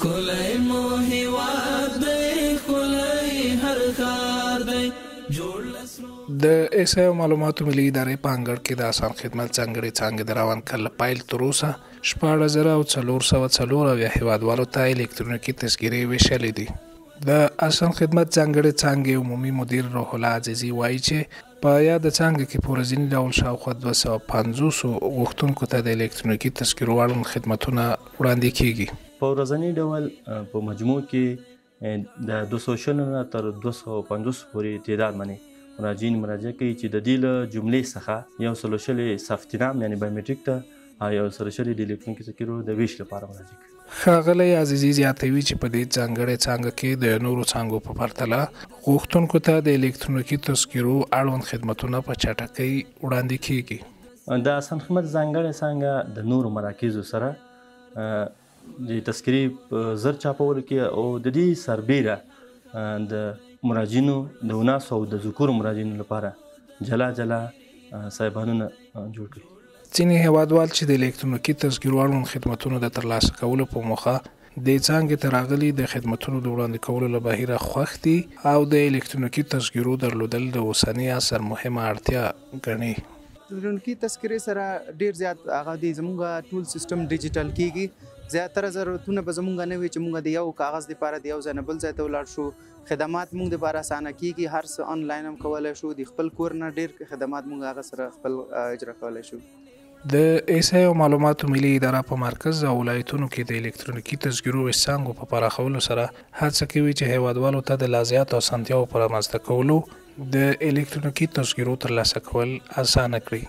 خلای مو هیواد دی خلای هر کار دی د ایسایو معلوماتو ملي ادارې په انګړ کې د آسان خدمت ځانګړې څانګې د روان کړ له پیل تر اوسه 14,404 هیوادوالو ته الکترونیکي تذکرې ویشلې دي. د آسان خدمت ځانګړې څانګې عمومي مدیر روح الله عزیزي وایي چې په یاد څانګه کې په ورځني ډول شاوخوا 250 غوښتونکو ته د الکترونیکي تذکرو اړوند خدمتونه وړاندې کیږي. په ورځني ډول په مجموع کې د 200 نه تر 250 پورې تعداد باندې مراجعین مراجعه کوي چې د دې له جملې څخه 100 ثبت نام یعنی بایومټریک ته او 100 د الکترونیکي تذکرو د ویش لپاره مراجعه کوي. ښاغلی عزیزي زیاتوي چې په دې ځانګړې څانګه کې د نورو څانګو په پرتله غوښتونکو ته د الکترونیکي تذکرو اړوند خدمتونه په چټکۍ وړاندې کیږي. د آسان خدمت ځانګړې څانګه د نورو مراکزو سره د تذکرې زر چاپولو کې او د دې سربیره د مراجعینو د وناسو او د ذکورو مراجعینو لپاره جلا جلا صاحبانونه جوړ کړي. ځینې هیوادوال چې د الکترونیکي تذکرو اړوند خدمتونو د ترلاسه کولو په موخه د څانګې ته راغلي د خدمتونو د وړاندې کولو له بهیره خوښ دي او د الکترونیکي تذکرو درلودل د اوسني عصر مهمه اړتیا ګڼي. الکترونیکي تذکرې سره ډیر زیات هغه د زموږ ټول سیستم ډیجیټل کیږي. زیاتره ضرورتونه به زموږ نه وي چې موږ د یو کاغذ لپاره د یو ځای نه بل ځای ته ولاړ شو. خدمات موږ لپاره اسانه کیږي، هر څه آنلاین هم کولای شو، د خپل کور نه ډیر خدمات موږ هغه سره خپل اجرا کولای شو. د ایسایو معلوماتو ملي اداره په مرکز او ولایتونو کې د الکترونیکي تذکرو څانګو په پراخولو سره هڅه کوي چې هیوادوالو ته د لازماتو اسانتیاو پر رامنځته کولو د الکترونیکي تذکرو ترلاسه کول اسانه کړي.